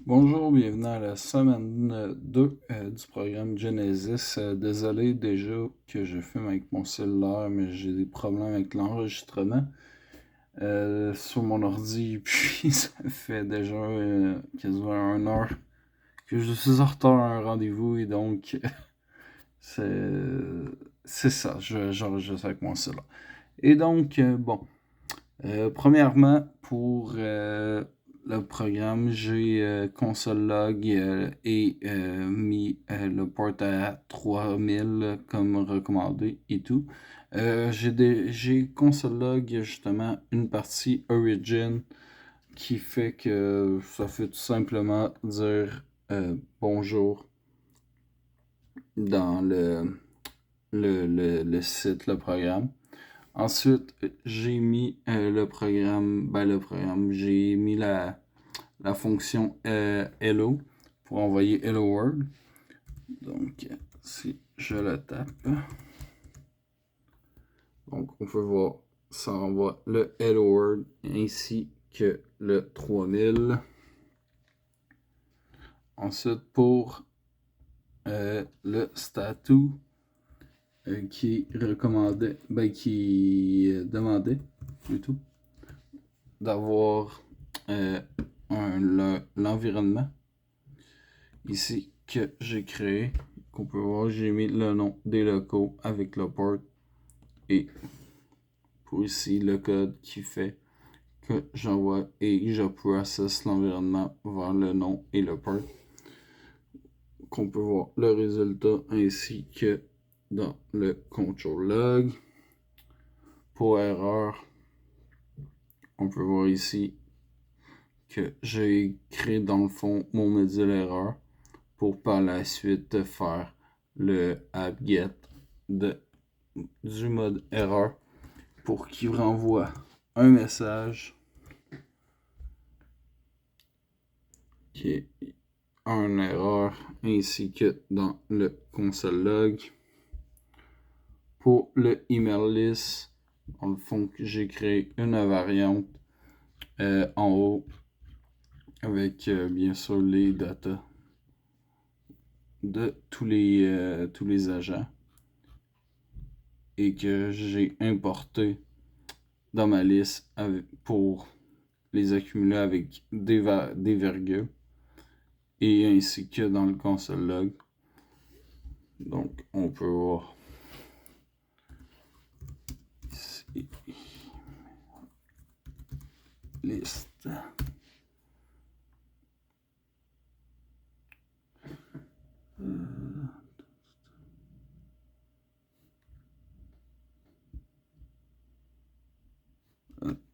Bonjour, bienvenue à la semaine 2 du programme Genesis. Désolé déjà que je filme avec mon cellulaire, mais j'ai des problèmes avec l'enregistrement sur mon ordi. Puis ça fait déjà quasiment 1 heure que je suis en retard à un rendez-vous et donc c'est c'est ça, j'enregistre avec mon cellulaire. Et donc, premièrement, pour le programme, j'ai console log et mis le port à 3000 comme recommandé et tout. J'ai console log justement une partie origin qui fait que ça fait tout simplement dire bonjour dans le site, le programme. Ensuite, j'ai mis j'ai mis la fonction hello pour envoyer hello world. Donc, si je le tape, donc on peut voir, ça envoie le hello world ainsi que le 3000. Ensuite, pour le statut qui recommandait, qui demandait plutôt d'avoir l'environnement ici que j'ai créé, qu'on peut voir, j'ai mis le nom des locaux avec le port et pour ici le code qui fait que j'envoie et je processe l'environnement vers le nom et le port, qu'on peut voir le résultat ainsi que dans le control log. Pour erreur, on peut voir ici que j'ai créé dans le fond mon module erreur pour par la suite faire le apt-get du mode erreur pour qu'il renvoie un message qui est une erreur ainsi que dans le console log. Pour le email list, dans le fond, j'ai créé une variante en haut avec bien sûr les datas de tous les agents et que j'ai importé dans ma liste pour les accumuler avec des virgules et ainsi que dans le console log. Donc on peut voir ici liste.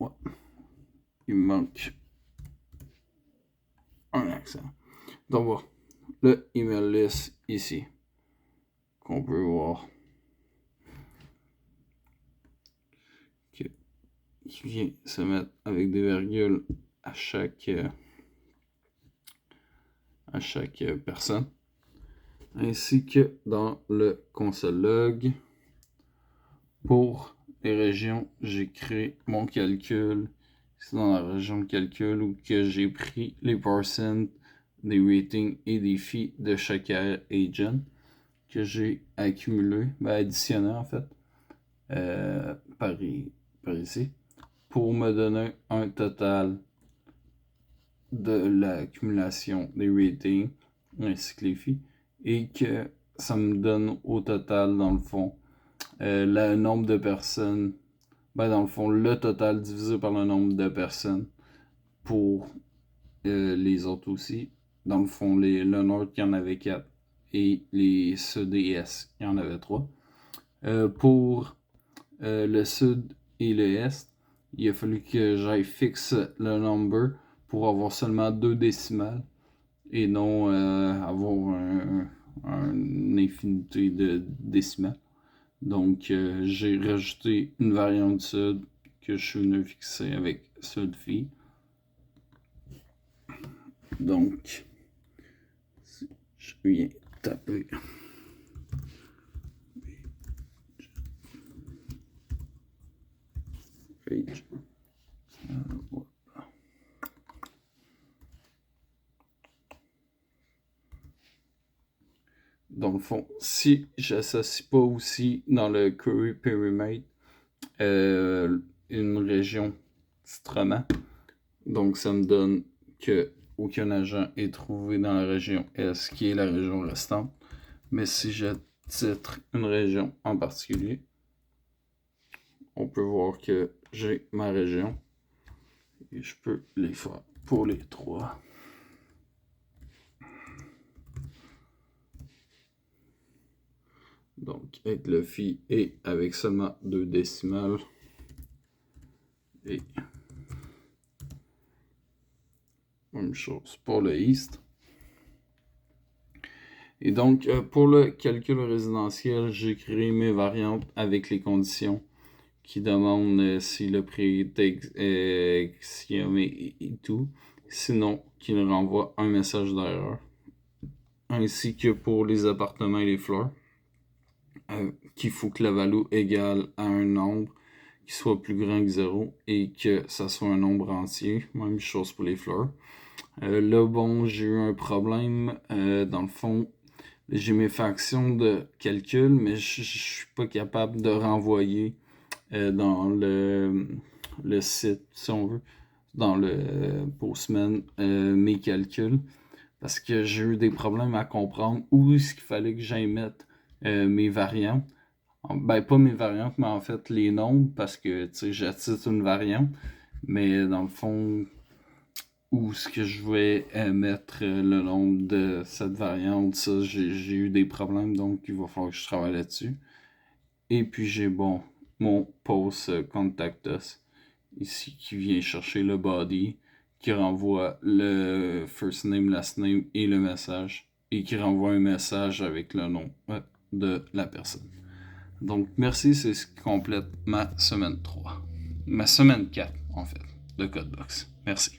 Ouais. Il me manque un accent. Donc voilà, le email list ici qu'on peut voir qui vient se mettre avec des virgules à chaque personne, ainsi que dans le console log. Pour les régions, j'ai créé mon calcul ici dans la région de calcul où que j'ai pris les percents des ratings et des fees de chaque agent que j'ai accumulé, additionné en fait, par ici, pour me donner un total de l'accumulation des ratings ainsi que les fees et que ça me donne au total dans le fond le nombre de personnes, dans le fond le total divisé par le nombre de personnes pour les autres aussi. Dans le fond, le Nord, il y en avait 4 et les Sud et Est, il y en avait 3. Pour le Sud et le Est, il a fallu que j'aille fixe le number pour avoir seulement 2 décimales et non avoir une infinité de décimales. Donc, j'ai rajouté une variante sud que je suis venu fixer avec sud-phi. Donc, si je viens taper page, dans le fond, si j'associe pas aussi dans le query périmètre une région titrement, donc ça me donne que aucun agent est trouvé dans la région S, qui est la région restante. Mais si je titre une région en particulier, on peut voir que j'ai ma région et je peux les faire pour les trois. Donc, avec le phi et avec seulement 2 décimales. Et même chose pour le East. Et donc, pour le calcul résidentiel, j'ai créé mes variantes avec les conditions qui demandent si le prix est axiomé et tout. Sinon, qu'il renvoie un message d'erreur. Ainsi que pour les appartements et les fleurs. Qu'il faut que la valeur égale à un nombre qui soit plus grand que 0 et que ça soit un nombre entier. Même chose pour les fleurs. Là, bon, j'ai eu un problème. Dans le fond, j'ai mes fonctions de calcul, mais je suis pas capable de renvoyer dans le site, si on veut, dans le Postman, mes calculs. Parce que j'ai eu des problèmes à comprendre où est-ce qu'il fallait que j'aille mettre mes variantes. Ben, pas mes variantes, mais en fait les nombres, parce que, tu sais, j'attire une variante. Mais dans le fond, où est-ce que je vais mettre le nombre de cette variante, ça, j'ai eu des problèmes, donc il va falloir que je travaille là-dessus. Et puis j'ai, bon, mon post contact us, ici, qui vient chercher le body, qui renvoie le first name, last name et le message, et qui renvoie un message avec le nom de la personne. Donc, merci, c'est ce qui complète ma semaine 3. Ma semaine 4, en fait, de Codebox. Merci.